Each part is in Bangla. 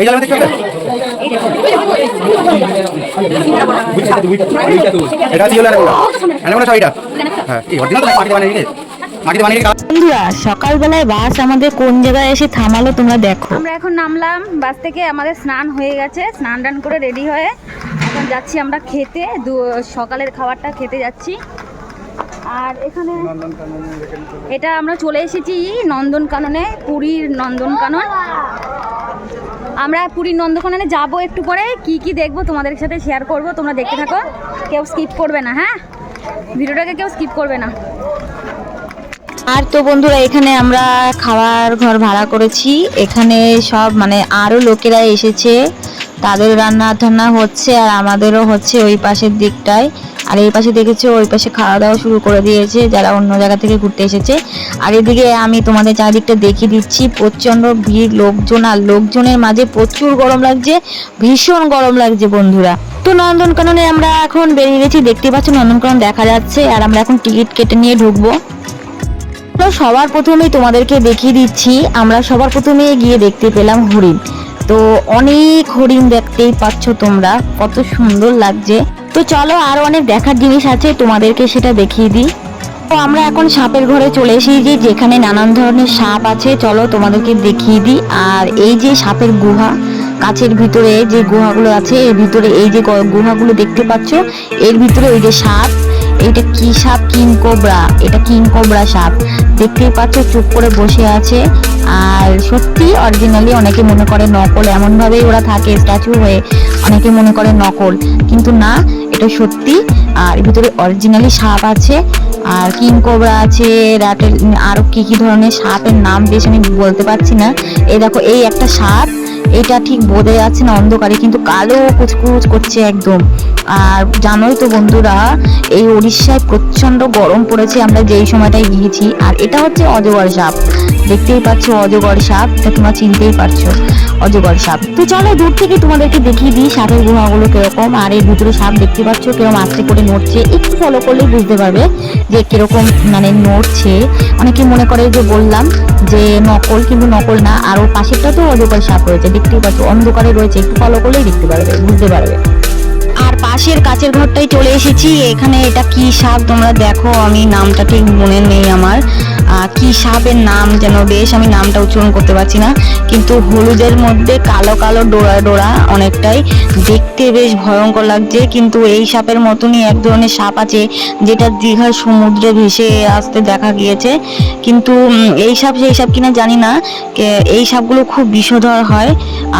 এই জায়গাটা দেখতে হবে। এটা কি হলো অ্যানাকোন্ডা ছবিটা? হ্যাঁ এই অরিজিনাল তো মাটিতে বানিয়ে দিয়েছে। মাটিতে বানিয়ে বন্ধুরা সকালবেলায় বাস আমাদের কোন জায়গায় এসে থামালো তোমরা দেখো। আমরা এখন নামলাম বাস থেকে, আমাদের স্নান হয়ে গেছে, স্নান টান করে রেডি হয়ে এখন যাচ্ছি আমরা খেতে, সকালের খাবারটা খেতে যাচ্ছি। আর এখানে এটা আমরা চলে এসেছি নন্দনকাননে, পুরীর নন্দনকানন। আমরা পুরীর নন্দনকাননে যাব একটু পরে, কি কি দেখবো তোমাদের সাথে শেয়ার করব, তোমরা দেখতে থাকো, কেউ স্কিপ করবে না। হ্যাঁ, ভিডিওটাকে কেউ স্কিপ করবে না। আর তো বন্ধুরা এখানে আমরা খাওয়ার ঘর ভাড়া করেছি, এখানে সব মানে আরও লোকেরা এসেছে, তাদের রান্না টান্না হচ্ছে আর আমাদেরও হচ্ছে ওই পাশের দিকটায়। আর এই পাশে দেখেছো ওই পাশে খাওয়া দাওয়া শুরু করে দিয়েছে যারা অন্য জায়গা থেকে ঘুরতে এসেছে। আর এদিকে আমি তোমাদের চারিদিকটা দেখিয়ে দিচ্ছি, প্রচণ্ড ভিড় লোকজন, আর লোকজনের মাঝে প্রচুর গরম লাগছে, ভীষণ গরম লাগছে বন্ধুরা। তো নন্দনকাননে আমরা এখন বেরিয়ে গেছি, দেখতে পাচ্ছ নন্দনকানন দেখা যাচ্ছে, আর আমরা এখন টিকিট কেটে নিয়ে ঢুকবো। সবার প্রথমেই তোমাদেরকে দেখিয়ে দিচ্ছি, আমরা সবার প্রথমে গিয়ে দেখতে পেলাম হরিণ। তো অনেক হরিণ দেখতেই পাচ্ছ তোমরা, কত সুন্দর লাগছে। তো চলো আরো অনেক দেখার জিনিস আছে, তোমাদেরকে সেটা দেখিয়ে দিই। তো আমরা এখন সাপের ঘরে চলে এসেছি, যেখানে নানান ধরনের সাপ আছে, চলো তোমাদেরকে দেখিয়ে দিই। আর এই যে সাপের গুহা, কাছের ভিতরে যে গুহাগুলো আছে, এর ভিতরে এই যে গুহাগুলো দেখতে পাচ্ছ, এর ভিতরে ওই যে সাপ, এটা কি সাপ? কিং কোবরা, এটা কিং কোবরা সাপ, দেখতেই পাচ্ছ চুপ করে বসে আছে। আর সত্যি অরিজিনালি অনেকে মনে করে নকল, এমন ভাবেই ওরা থাকে স্ট্যাচু হয়ে, অনেকে মনে করে নকল, কিন্তু না, এটা সত্যি। আর এর ভিতরে অরিজিনালি সাপ আছে, আর কিং কোবরা আছে, রাটেল, আরো কি কি ধরনের সাপের নাম বেশ আমি বলতে পারছি না। এই দেখো এই একটা সাপ, এটা ঠিক বোঝা যাচ্ছে না অন্ধকারে, কিন্তু কালো কুচকুচ করছে একদম। আর জানোই তো বন্ধুরা এই উড়িষ্যায় প্রচন্ড গরম পড়েছে আমরা যেই সময়টায় গিয়েছি। আর এটা হচ্ছে অজগর সাপ, দেখতেই পাচ্ছ অজগর সাপ, তা তোমরা চিনতেই পারছো অজগর সাপ। তো চলো দূর থেকে তোমাদেরকে দেখিয়ে দিই সাপের গুহাগুলো কিরকম। আর এর ভিতরে সাপ দেখতে পাচ্ছ কিরকম আস্তে করে নড়ছে, একটু ফলো করলেই বুঝতে পারবে যে কিরকম মানে নড়ছে। অনেকে মনে করে যে বললাম যে নকল, কিন্তু নকল না। আর ওর পাশেরটা তো অজগর সাপ রয়েছে, দেখতেই পাচ্ছ অন্ধকারে রয়েছে, একটু ফলো করলেই দেখতে পারবে, বুঝতে পারবে। আর পাশের কাছের ঘরটাই চলে এসেছি, এখানে এটা কি সাপ তোমরা দেখো, আমি নামটা ঠিক মনে নেই আমার, কি সাপের নাম যেন, বেশ আমি নামটা উচ্চারণ করতে পারছি না, কিন্তু হলুদের মধ্যে কালো কালো ডোরা ডোরা, অনেকটাই দেখতে বেশ ভয়ঙ্কর লাগছে। কিন্তু এই সাপের মতনই এক ধরনের সাপ আছে যেটা দীঘার সমুদ্রে ভেসে আসতে দেখা গিয়েছে, কিন্তু এই সাপ সেই সাপ কিনা জানি না। এই সাপগুলো খুব বিষধর হয়,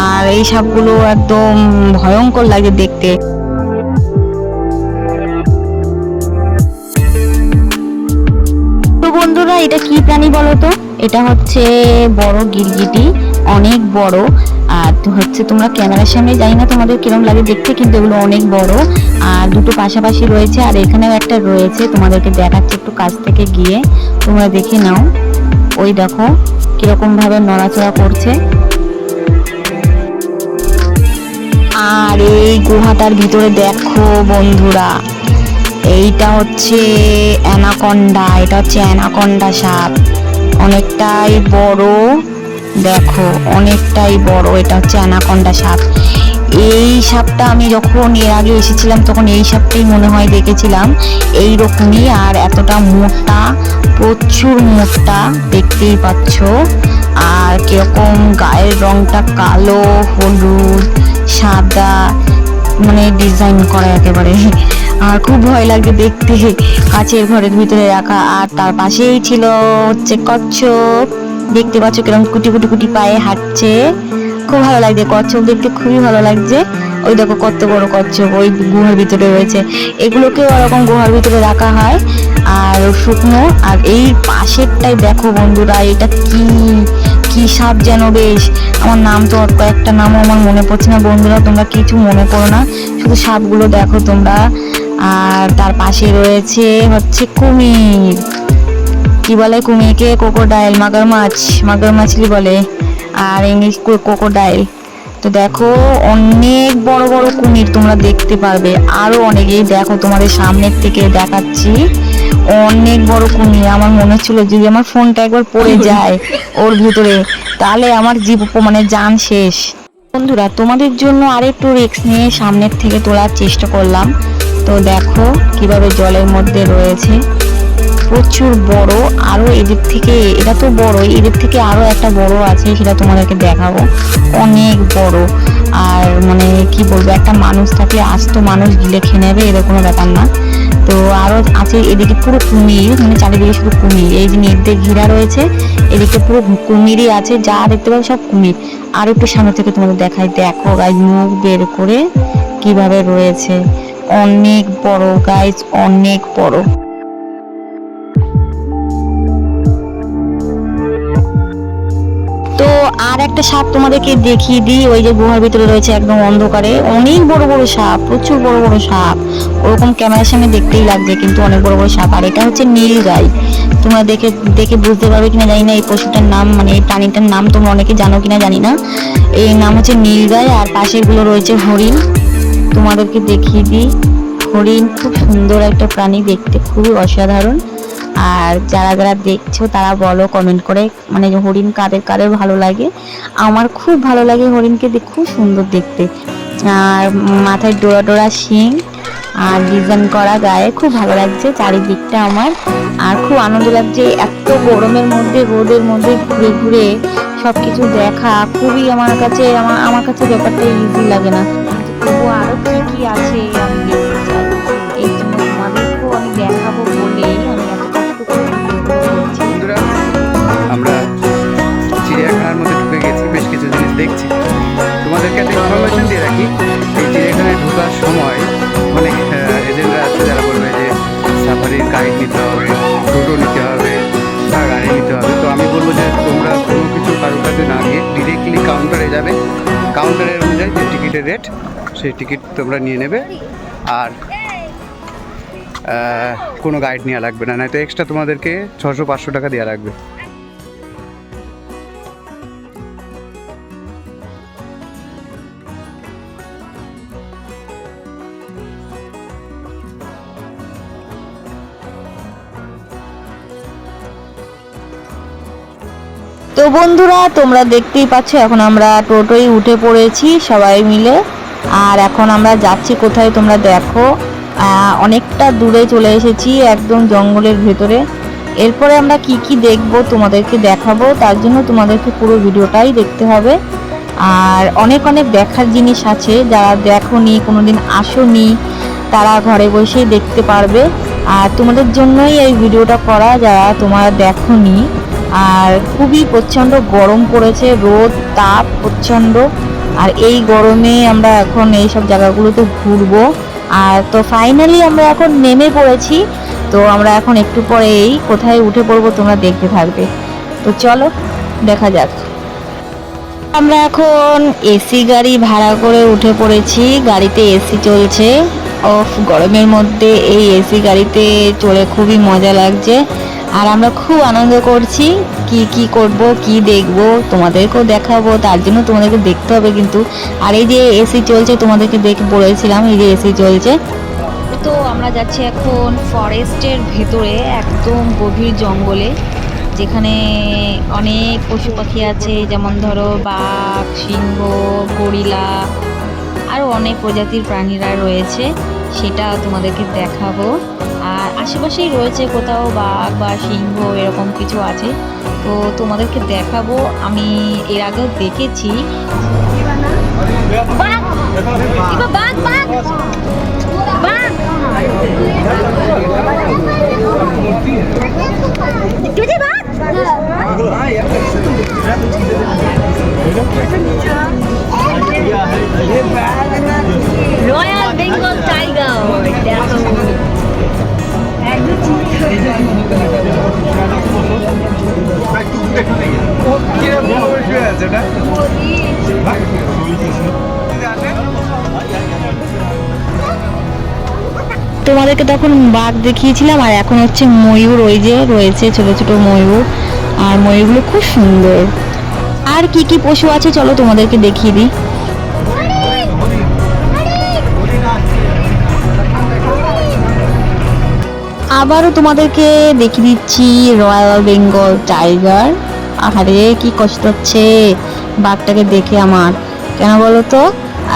আর এই সাপগুলো একদম ভয়ঙ্কর লাগে দেখতে। বন্ধুরা এটা কি প্রাণী বলো তো? এটা হচ্ছে বড় গিরগিটি, অনেক বড়। আর হচ্ছে তোমরা ক্যামেরার সামনে, জানি না তোমাদের কিরকম লাগে দেখতে, কিন্তু এগুলো অনেক বড়। আর দুটো পাশাপাশি রয়েছে, আর এখানেও একটা রয়েছে, তোমাদেরকে দেখাচ্ছে একটু কাছ থেকে গিয়ে, তোমরা দেখে নাও। ওই দেখো কিরকম ভাবে নড়াচড়া করছে। আর এই গুহাটার ভিতরে দেখো বন্ধুরা, এইটা হচ্ছে অ্যানাকন্ডা, এটা হচ্ছে অ্যানাকন্ডা সাপ, অনেকটাই বড়, দেখো অনেকটাই বড়, এটা হচ্ছে অ্যানাকন্ডা সাপ। এই সাপটা আমি যখন এর আগে এসেছিলাম তখন এই সাপটাই মনে হয় দেখেছিলাম এই রকমই, আর এতটা মোটা, প্রচুর মোটা, দেখতেই পাচ্ছ। আর কিরকম গায়ের রংটা কালো, হলুদ, সাদা, মানে ডিজাইন করা একেবারে, আর খুব ভয় লাগছে দেখতে, কাচের ঘরের ভিতরে রাখা। আর তার পাশেই ছিল হচ্ছে কচ্ছপ, দেখতে পাচ্ছ কিরকম কুটি কুটি কুটি পায়ে হাঁটছে, খুব ভালো লাগছে, কচ্ছপ দেখতে খুবই ভালো লাগছে। ওই দেখো কত বড় কচ্ছপ ওই গুহার ভিতরে রয়েছে, এগুলোকেও ওরকম গুহার ভিতরে রাখা হয়, আর শুকনো। আর এই পাশেরটাই দেখো বন্ধুরা, এটা কি কি সাপ যেন, বেশ আমার নাম তো কয়েকটা নামও আমার মনে পড়ছে না বন্ধুরা, তোমরা কিছু মনে করো না, শুধু সাপগুলো দেখো তোমরা। আর তার পাশে রয়েছে হচ্ছে কুমির, কি বলে কুমিরকে? ক্রোকোডাইল, মাগরমাছলি বলে, আর ইংলিশ ক্রোকোডাইল। তো দেখো অনেক বড় বড় কুমির তোমরা দেখতে পারবে, আরো অনেক, এই দেখো তোমাদের সামনের থেকে দেখাচ্ছি, অনেক বড় কুমির। আমার মনে হচ্ছিল যদি আমার ফোনটা একবার পড়ে যায় ওর ভিতরে, তাহলে আমার জীব মানে জান শেষ। বন্ধুরা তোমাদের জন্য আরেকটু রিস্ক নিয়ে সামনের থেকে তোলার চেষ্টা করলাম। তো দেখো কিভাবে জলের মধ্যে রয়েছে, প্রচুর বড়। আরো এদিক থেকে, এটা তো বড়, এদিক থেকে আরো একটা বড় আছে, সেটা তোমাদেরকে দেখাবো, অনেক বড়। আর মানে কি বলবো, একটা মানুষ থাকলে আস্ত মানুষ গিলে খেয়ে নেবে, এরকম কোনো ব্যাপার না। তো আরো আছে এদিকে পুরো কুমির, মানে চারিদিকে শুধু কুমির, এই যে নেট দিয়ে ঘেরা রয়েছে, এদিকে পুরো কুমিরই আছে, যা দেখতে পাবে সব কুমির। আর একটু সামনে থেকে তোমাদের দেখাই, দেখো গাইজ মুখ বের করে কিভাবে রয়েছে, অনেক বড় গাইজ, অনেক বড়। তো আর একটা সাপ তোমাদেরকে দেখিয়ে দিই, ওই যে গুহার ভিতরে রয়েছে একদম অন্ধকারে, অনেক বড় বড় সাপ, প্রচুর বড় বড় সাপ, ওরকম ক্যামেরার সামনে দেখতেই লাগছে কিন্তু অনেক বড় বড় সাপ। আর এটা হচ্ছে নীলগাই, তোমরা দেখে দেখে বুঝতে পারবে কিনা জানি না, এই পশুটার নাম মানে এই প্রাণীটার নাম তোমরা অনেকে জানো কিনা জানি না, এই নাম হচ্ছে নীলগাই। আর পাশেরগুলো রয়েছে হরিণ, তোমাদেরকে দেখিয়ে দিই, হরিণ খুব সুন্দর একটা প্রাণী, দেখতে খুবই অসাধারণ। আর যারা যারা দেখছো তারা বলো কমেন্ট করে, মানে হরিণ কাদের কাদের ভালো লাগে। আমার খুব ভালো লাগে হরিণকে, খুব সুন্দর দেখতে, আর মাথায় ডোরা ডোরা শিং আর ডিজাইন করা গায়ে, খুব ভালো লাগছে চারিদিকটা আমার। আর খুব আনন্দ লাগছে এত গরমের মধ্যে, রোদের মধ্যে ঘুরে ঘুরে সবকিছু দেখা, খুবই আমার কাছে ব্যাপারটা ইজি লাগে না। তবু আরো কি কি আছে আমি দেখতে চাই, এই জন্য তোমাদেরকেও আমি দেখাবো বলেই আমি এত কষ্ট করে করছি। বন্ধুরা, আমরা চিড়িয়াখানার মধ্যে ঢুকে গেছি, বেশ কিছু জিনিস দেখছি। তোমাদেরকে একটা ইনফরমেশন দিয়ে রাখি, এই চিড়িয়াখানায় ঢোকার সময় অনেক এজেন্টরা আছে যারা বলবে যে সাফারির গাইড নিতে হবে, টোটো নিতে হবে বা গাড়ি নিতে হবে। তো আমি বলবো যে তোমরা কোনো কিছু কারোর কাছে না গিয়ে ডিরেক্টলি কাউন্টারে যাবে, কাউন্টারের অনুযায়ী যে টিকিটের রেট সেই টিকিট তোমরা নিয়ে নেবে, আর কোনো গাইড নেওয়া লাগবে না, নয়তো এক্সট্রা তোমাদেরকে 600-500 টাকা দেওয়া লাগবে। তো বন্ধুরা তোমরা দেখতেই পাচ্ছ, এখন আমরা টোটোয় উঠে পড়েছি সবাই মিলে, আর এখন আমরা যাচ্ছি কোথায় তোমরা দেখো, অনেকটা দূরে চলে এসেছি, একদম জঙ্গলের ভেতরে। এরপরে আমরা কি কি দেখব তোমাদেরকে দেখাবো, তার জন্য তোমাদেরকে পুরো ভিডিওটাই দেখতে হবে। আর অনেক অনেক দেখার জিনিস আছে, যারা দেখোনি, কোনোদিন আসোনি, তারা ঘরে বসেই দেখতে পারবে। আর তোমাদের জন্যই এই ভিডিওটা করা, যারা তোমরা দেখোনি। আর খুবই প্রচণ্ড গরম পড়েছে, রোদ তাপ প্রচণ্ড, আর এই গরমে আমরা এখন এই সব জায়গাগুলোতে ঘুরবো। আর তো ফাইনালি আমরা এখন নেমে পড়েছি, তো আমরা এখন একটু পরেই কোথায় উঠে পড়বো তোমরা দেখতে থাকবে। তো চলো দেখা যাক। আমরা এখন এসি গাড়ি ভাড়া করে উঠে পড়েছি, গাড়িতে এসি চলছে। অফ গরমের মধ্যে এই এসি গাড়িতে চড়ে খুবই মজা লাগছে, আর আমরা খুব আনন্দ করছি। কি কি করব, কি দেখব তোমাদেরকেও দেখাবো, তার জন্য তোমাদেরকে দেখতে হবে কিন্তু। আর এই যে এসি চলছে, তোমাদেরকে দেখে বলেছিলাম এই যে এসি চলছে। তো আমরা যাচ্ছি এখন ফরেস্টের ভেতরে, একদম গভীর জঙ্গলে, যেখানে অনেক পশু পাখি আছে, যেমন ধরো বাঘ, সিংহ, গরিলা, আরও অনেক প্রজাতির প্রাণীরা রয়েছে, সেটা তোমাদেরকে দেখাবো। আর আশেপাশেই রয়েছে কোথাও বাঘ বা সিংহ এরকম কিছু আছে, তো তোমাদেরকে দেখাবো। আমি এর আগেও দেখেছি। রয়্যাল বেঙ্গল টাইগার, তোমাদেরকে তখন বাঘ দেখিয়েছিলাম, আর এখন হচ্ছে ময়ূর, ওই যে রয়েছে ছোট ছোট ময়ূর, আর ময়ূরগুলো খুব সুন্দর। আর কি কি পশু আছে চলো তোমাদেরকে দেখিয়ে দিই। আবারও তোমাদেরকে দেখিয়ে দিচ্ছি রয়্যাল বেঙ্গল টাইগার। আহারে কি কষ্ট হচ্ছে বাঘটাকে দেখে আমার, কেন বলো তো?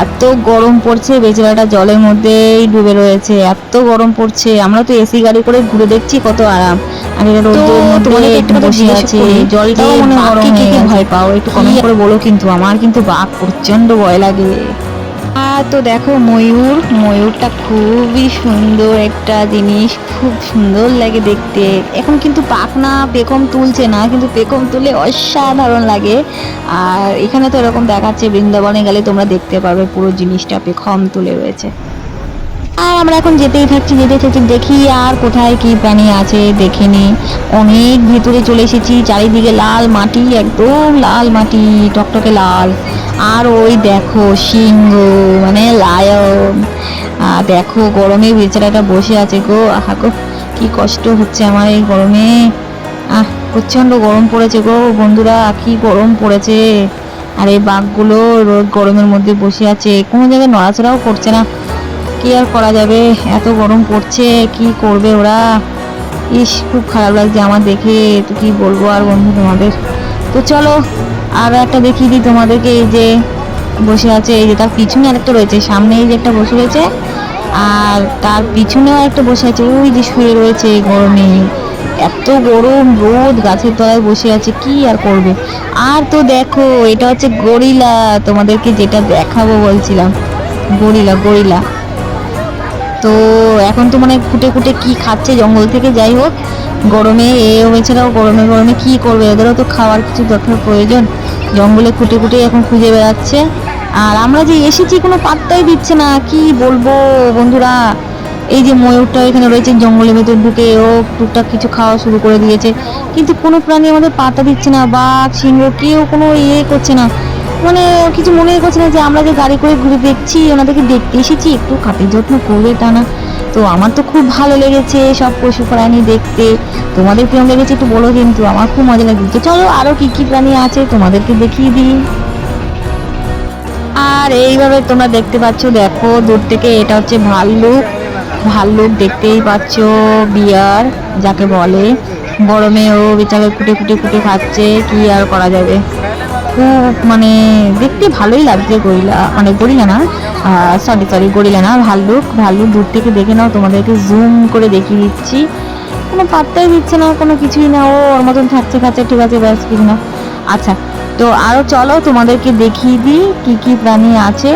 এত গরম পড়ছে, বেচারাটা জলের মধ্যেই ডুবে রয়েছে, এত গরম পড়ছে। আমরা তো এসি গাড়ি করে ঘুরে দেখছি কত আরাম, আর এটা রোদের মধ্যে একটু বসে আছে, জলটাও মনে গরম হয়ে গেছে। ভয় পাও একটু কমেন্ট করে বলো, কিন্তু আমার কিন্তু বাঘ প্রচন্ড ভয় লাগে। আর তো দেখো ময়ূরটা খুবই সুন্দর একটা জিনিস, খুব সুন্দর লাগে দেখতে। এখন কিন্তু পাখনা পেখম তুলছে না, কিন্তু পেখম তুলে অসাধারণ লাগে। আর এখানে তো এরকম দেখাচ্ছে, বৃন্দাবনে গেলে তোমরা দেখতে পারবে পুরো জিনিসটা পেখম তুলে রয়েছে। আর আমরা এখন যেতেই থাকছি দেখি আর কোথায় কি প্রাণী আছে দেখে নি। অনেক ভেতরে চলে এসেছি, চারিদিকে লাল মাটি, একদম লাল মাটি, টকটকে লাল। আর ওই দেখো সিংহ মানে লায়ন। দেখো গরমে বেচারাটা বসে আছে গো, আহা গো কি কষ্ট হচ্ছে আমার এই গরমে। প্রচন্ড গরম পড়েছে গো বন্ধুরা, কি গরম পড়েছে। আর এই বাঘগুলো রোদ গরমের মধ্যে বসে আছে, কোনো জায়গায় নড়াচড়াও করছে না। কি আর করা যাবে, এত গরম পড়ছে, কি করবে ওরা। ইস, খুব খারাপ লাগছে আমার দেখে, তো কি বলবো আর বন্ধু তোমাদের। তো চলো আর একটা দেখিয়ে দিই তোমাদেরকে। এই যে বসে আছে, এই যে তার পিছনে আরেকটা রয়েছে, সামনে এই যে একটা বসে রয়েছে, আর তার পিছনেও একটা বসে আছে, ওই যে শুয়ে রয়েছে গরমে। এত গরম রোদ, গাছের তলায় বসে আছে, কি আর করবে। আর তো দেখো এটা হচ্ছে গরিলা, তোমাদেরকে যেটা দেখাবো বলছিলাম, গরিলা। তো এখন তো মানে খুঁটে খুঁটে কি খাচ্ছে জঙ্গল থেকে, যাই হোক গরমে এছাড়াও গরমে কি করবে, ওদেরও তো খাওয়ার কিছু দরকার প্রয়োজন। জঙ্গলে খুঁটে খুঁটে এখন খুঁজে বেড়াচ্ছে। আর আমরা যে এসেছি কোনো পাত্তাই দিচ্ছে না, কি বলবো বন্ধুরা। এই যে ময়ূরটা এখানে রয়েছে জঙ্গলের ভেতর ঢুকে, ও টুকটাক কিছু খাওয়া শুরু করে দিয়েছে, কিন্তু কোনো প্রাণী আমাদের পাত্তা দিচ্ছে না। বাঘ সিংহ কেউ কোনো করছে না, মানে কিছু মনেই করছে না যে আমরা যে গাড়ি করে ঘুরে দেখছি, ওনাদেরকে দেখতে এসেছি, একটু খাতির যত্ন করবে তা না। তো আমার তো খুব ভালো লেগেছে সব পশু প্রাণী দেখতে। তোমাদের কেমন লেগেছে একটু বলো, কিন্তু আমার খুব মজা লাগছে। চলো আরো কি কি প্রাণী আছে তোমাদেরকে দেখিয়ে দিই। আর এইভাবে তোমরা দেখতে পাচ্ছ, দেখো দূর থেকে, এটা হচ্ছে ভাল্লুক দেখতেই পাচ্ছ, বিয়ার যাকে বলে। গরমে ও বেচারা কুটে খাচ্ছে, কি আর করা যাবে। খুব মানে দেখতে ভালোই লাগছে। গরিলা না, গরিলা না, ভাল্লুক দূর থেকে দেখে নাও, তোমাদেরকে জুম করে দেখিয়ে দিচ্ছি। কোনো পাত্তাই দিচ্ছে না, কোনো কিছুই না, ও ওর মতন খাচ্ছে, ঠিক আছে ব্যাস, কিছু না। আচ্ছা, তো আরো চলো তোমাদেরকে দেখিয়ে দিই কি কি প্রাণী আছে।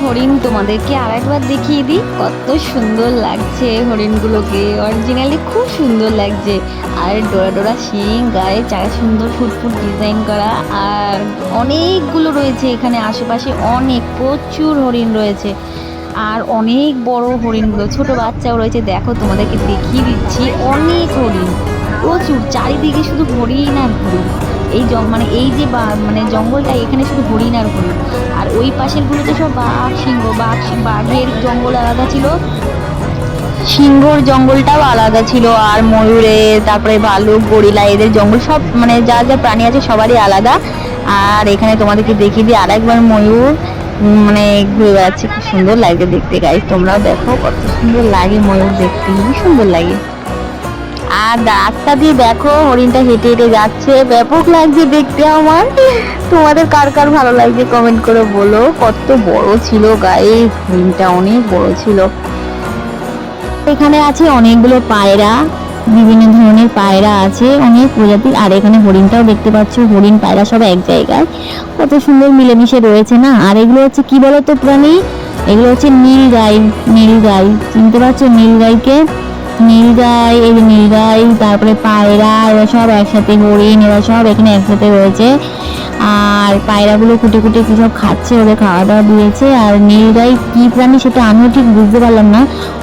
হরিণ তোমাদেরকে আর একবার দেখিয়ে দিই, কত সুন্দর লাগছে হরিণগুলোকে, অরিজিনালি খুব সুন্দর লাগছে। আর ডোরা শিং, গায়ে চারা সুন্দর ফুটফুট ডিজাইন করা, আর অনেকগুলো রয়েছে এখানে আশেপাশে, প্রচুর হরিণ রয়েছে। আর অনেক বড় হরিণগুলো, ছোট বাচ্চাও রয়েছে, দেখো তোমাদেরকে দেখিয়ে দিচ্ছি, অনেক হরিণ প্রচুর, চারিদিকে শুধু হরিণ আর হরিণ। এই এই যে জঙ্গলটা, এখানে শুধু হরিণ আর হরিণ। আর ওই পাশের গুলোতে সব বাঘের জঙ্গল আলাদা ছিল, সিংহর জঙ্গলটাও আলাদা ছিল, আর ময়ূরের, তারপরে ভালুক, গরিলা, এদের জঙ্গল সব যা যা প্রাণী আছে সবারই আলাদা। আর এখানে তোমাদেরকে দেখিয়ে দিই আরেকবার, ময়ূর ঘুরে বেড়াচ্ছে, খুব সুন্দর লাগে দেখতে। গাইস তোমরাও দেখো কত সুন্দর লাগে ময়ূর দেখতে, খুবই সুন্দর লাগে। আর রাস্তা দিয়ে দেখো হরিণটা হেঁটে হেঁটে যাচ্ছে, ব্যাপক লাগছে দেখতে আমার। তোমাদের কার কার ভালো লাগছে কমেন্ট করে বলো। কত বড় ছিল গাইস, হরিণটা অনেক বড় ছিল। এখানে আছে অনেকগুলো পায়রা, বিভিন্ন ধরনের পায়রা আছে, অনেক প্রজাতির। আর এখানে হরিণটাও দেখতে পাচ্ছ, হরিণ পায়রা সব এক জায়গায়, কত সুন্দর মিলেমিশে রয়েছে না। আর এগুলো হচ্ছে কি বলতো প্রাণী, এগুলো হচ্ছে নীলগাই, চিনতে পারছো নীলগাইকে? নীলগাই, এই যে নীলগাই, তারপরে পায়রা, এরা সব একসাথে, হরিণ এরা সব এখানে একসাথে রয়েছে। আর পায়রাগুলো খুঁটে কি সব খাচ্ছে, ওদের খাওয়া দাওয়া দিয়েছে। আর নীলগাই কি প্রাণী সেটা আমিও ঠিক বুঝতে পারলাম না,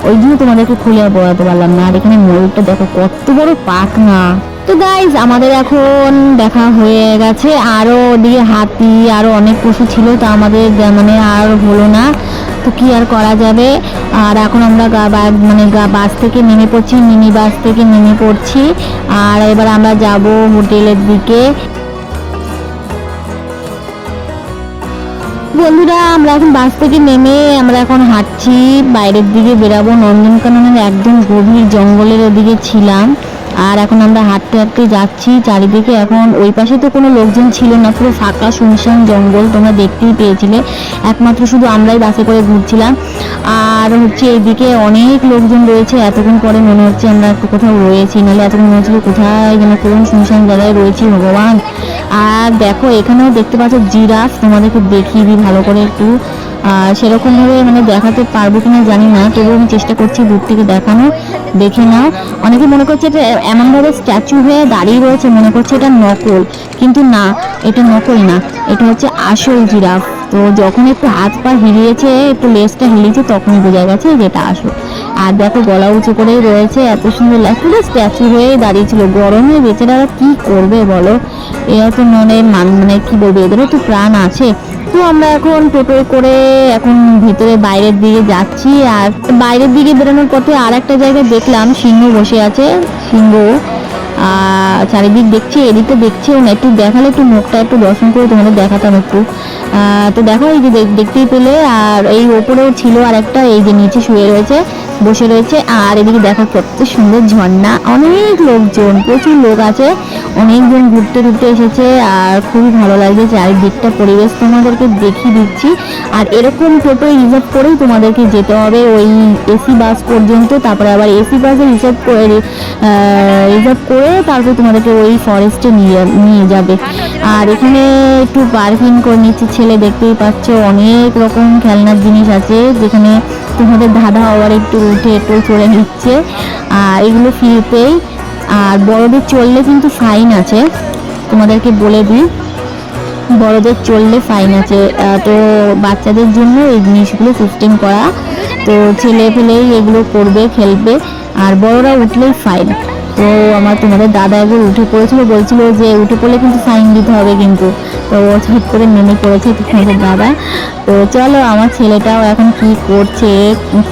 ওই জন্য তোমাদেরকে খুলে বোঝাতে পারলাম না। আর এখানে ময়ূরটা দেখো কত বড় পাখনা। তো গাইজ আমাদের এখন দেখা হয়ে গেছে, আরো ওদিকে হাতি, আরো অনেক পশু ছিল, তো আমাদের আর হলো না, তো কি আর করা যাবে। আর এখন আমরা বাস থেকে নেমে পড়ছি, মিনি বাস থেকে নেমে পড়ছি। আর এবার আমরা যাব হোটেলের দিকে। বন্ধুরা আমরা এখন বাস থেকে নেমে আমরা এখন হাঁটছি, বাইরের দিকে বেরাবো। নন্দনকাননের একদম গভীর জঙ্গলের ওদিকে ছিলাম, আর এখন আমরা হাঁটতে হাঁটতে যাচ্ছি। চারিদিকে এখন ওই পাশে তো কোনো লোকজন ছিল না, পুরো ফাঁকা শুনশান জঙ্গল, তোমরা দেখতেই পেয়েছিলে। একমাত্র শুধু আমরাই বাসে করে ঘুরছিলাম। আর হচ্ছে এইদিকে অনেক লোকজন রয়েছে। এতক্ষণ পরে মনে হচ্ছে আমরা একটু কোথাও রয়েছি, নাহলে এতক্ষণ মনে হচ্ছিল কোথায় যেন কোন শুনশান জায়গায় রয়েছি ভগবান। আর দেখো এখানেও দেখতে পাচ্ছ জিরাফ, তোমাদেরকে দেখিয়ে দিই ভালো করে একটু। সেরকমভাবে মানে দেখাতে পারবো কিনা জানি না, তবুও আমি চেষ্টা করছি দূর থেকে দেখানো। দেখে নাও, অনেকে মনে করছে এটা এমনভাবে স্ট্যাচু হয়ে দাঁড়িয়ে রয়েছে, মনে করছে এটা নকল, কিন্তু না, এটা নকল না, এটা হচ্ছে আসল জিরাফ। তো যখন একটু হাত পা হিলিয়েছে, একটু লেজটা হিলিয়েছে, তখনই বোঝা গেছে যেটা আসল। আর দেখো গলা উঁচু করেই রয়েছে, এত সুন্দর লাগছে, স্ট্যাচু হয়ে দাঁড়িয়েছিল। গরমে বেচারারা কি করবে বলো, এরা তো মানে কি বলবে, এদেরও তো প্রাণ আছে। তো আমরা এখন টোটোয় করে এখন ভিতরে বাইরের দিকে যাচ্ছি। আর বাইরের দিকে বেরোনোর পথে আর একটা জায়গায় দেখলাম সিংহ বসে আছে, সিংহ। চারিদিক দেখছি, এদিকে দেখছিও না, একটু দেখালে একটু মুখটা একটু দর্শন করে তোমাদের দেখাতাম একটু। তো দেখো এই যে দেখতেই পেলে, আর এই ওপরেও ছিল আর একটা, এই যে নিচে শুয়ে রয়েছে, বসে রয়েছে। আর এদিকে দেখো কত সুন্দর ঝর্ণা, অনেক লোকজন, প্রচুর লোক আছে, অনেকজন ঘুরতে ঘুরতে এসেছে। আর খুবই ভালো লাগছে চারিদিকটা পরিবেশ, তোমাদেরকে দেখিয়ে দিচ্ছি। আর এরকম টোটো রিজার্ভ করেই তোমাদেরকে যেতে হবে ওই এসি বাস পর্যন্ত, তারপরে আবার এসি বাসে রিজার্ভ করে তারপরে তোমাদেরকে ওই ফরেস্টে নিয়ে যাবে। আর এখানে একটু পার্কিং করে নিচ্ছে ছেলে, দেখতেই পাচ্ছ অনেক রকম খেলনার জিনিস আছে, যেখানে তোমাদের দাদা আবার একটু উঠে একটু চড়ে নিচ্ছে। আর এগুলো ফ্রিতেই। আর বড়দের চললে কিন্তু ফাইন আছে, তোমাদেরকে বলে দিই, বড়দের চললে ফাইন আছে। তো বাচ্চাদের জন্য এই জিনিসগুলো সিস্টেম করা, তো ছেলে পেলেই এগুলো করবে, খেলবে, আর বড়রা উঠলেই ফাইন। তো তোমাদের দাদা একবার উঠে পড়েছিল, বলছিল যে উঠে পড়লে কিন্তু ফাইন দিতে হবে কিন্তু, তো ও ঝট করে নেমে পড়েছে তোমাদের দাদা। তো চলো, আমার ছেলেটাও এখন কি করছে,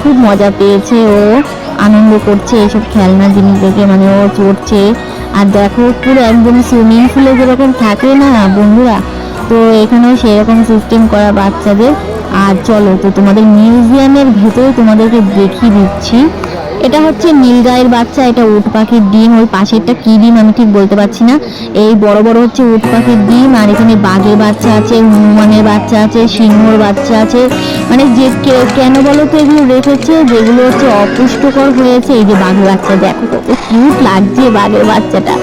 খুব মজা পেয়েছে, ও আনন্দ করছে এইসব খেলনা জিনিস দেখে, মানে ও চড়ছে। আর দেখো পুরো একদম সুইমিং পুলে যেরকম থাকে না বন্ধুরা, তো এখানেও সেরকম সিস্টেম করা বাচ্চাদের। আর চলো, তো তোমাদের মিউজিয়ামের ভেতরে তোমাদেরকে দেখিয়ে দিচ্ছি। এটা হচ্ছে নীলগাইয়ের বাচ্চা, এটা উট পাখির ডিম, ওই পাশেরটা কি ডিম আমি ঠিক বলতে পারছি না। এই বড় বড় হচ্ছে উট পাখির ডিম। আর এখানে বাঘের বাচ্চা আছে, হনুমানের বাচ্চা আছে, সিংহর বাচ্চা আছে। মানে যে কেন বলো তো এগুলো রেখেছে, যেগুলো হচ্ছে অপুষ্টকর হয়েছে। এই যে বাঘের বাচ্চা, দেখো কত কিউট লাগছে বাঘের বাচ্চাটা,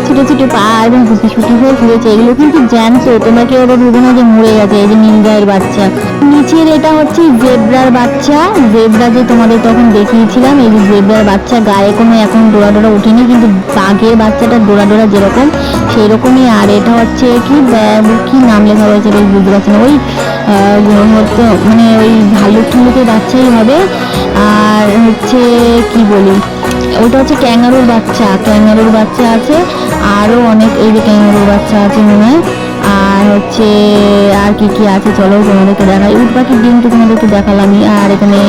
ছোট ছোট পা এবং গুটি সুটি হয়ে ঘুরেছে। এগুলো কিন্তু জ্যান্ত, তোমরা কেউ ওরা ভেবে না যে মরে গেছে। এই যে নীলগাইয়ের বাচ্চা। নিচের এটা হচ্ছে জেব্রার বাচ্চা, জেব্রা যে তোমাদের তখন দেখিয়েছিলাম, এই যে জেব্রার বাচ্চা, গায়ে কোনো এখন ডোরা ডোরা উঠেনি, কিন্তু বাঘের বাচ্চাটা ডোরা ডোরা যেরকম সেই রকমই। আর এটা হচ্ছে কি নাম লেখা রয়েছে বেশ বুঝতে পারছি না, ওই মানে ওই ভাল্লুকের বাচ্চাই হবে। আর হচ্ছে কি বলি, ওটা হচ্ছে ক্যাঙ্গারুর বাচ্চা, ক্যাঙ্গারুর বাচ্চা আছে, আরও অনেক এই যে ক্যাঙ্গারুর বাচ্চা আছে মনে হয়। আর হচ্ছে আর কি কি আছে চলো তোমাদেরকে দেখাই। উট পাখির ডিম তো তোমাদেরকে দেখালামই। আর এখানে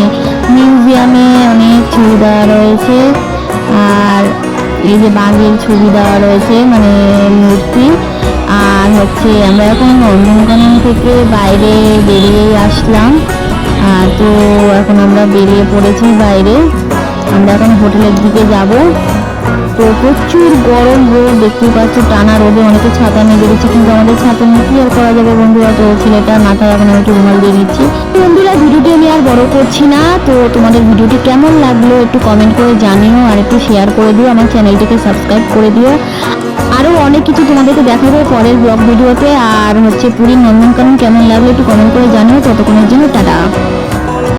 মিউজিয়ামে অনেক ছবি দেওয়া রয়েছে, আর এই যে বাঘের ছবি দেওয়া রয়েছে, মানে মূর্তি। আর হচ্ছে আমরা এখন নন্দনকানন থেকে বাইরে বেরিয়ে আসলাম। তো এখন আমরা বেরিয়ে পড়েছি বাইরে, আমরা এখন হোটেলের দিকে যাব। তো প্রচুর গরম রোদ, দেখতেই পাচ্ছ টানা রোদে অনেকে ছাতা নিয়ে বেরিয়েছে, কিন্তু আমাদের ছাতা নিয়ে কি আর করা যাবে বন্ধুরা। তো ছেলেটা মাথায় এখন আমি একটু রুমাল দিয়ে দিচ্ছি। বন্ধুরা ভিডিওটি আমি আর বড় করছি না, তো তোমাদের ভিডিওটি কেমন লাগলো একটু কমেন্ট করে জানিও, আর একটু শেয়ার করে দিও, আমার চ্যানেলটিকে সাবস্ক্রাইব করে দিও। আরও অনেক কিছু তোমাদেরকে দেখাবো পরের ব্লগ ভিডিওতে। আর হচ্ছে পুরীর নন্দনকানন কেমন লাগলো একটু কমেন্ট করে জানিও। ততক্ষণের জন্য টাটা।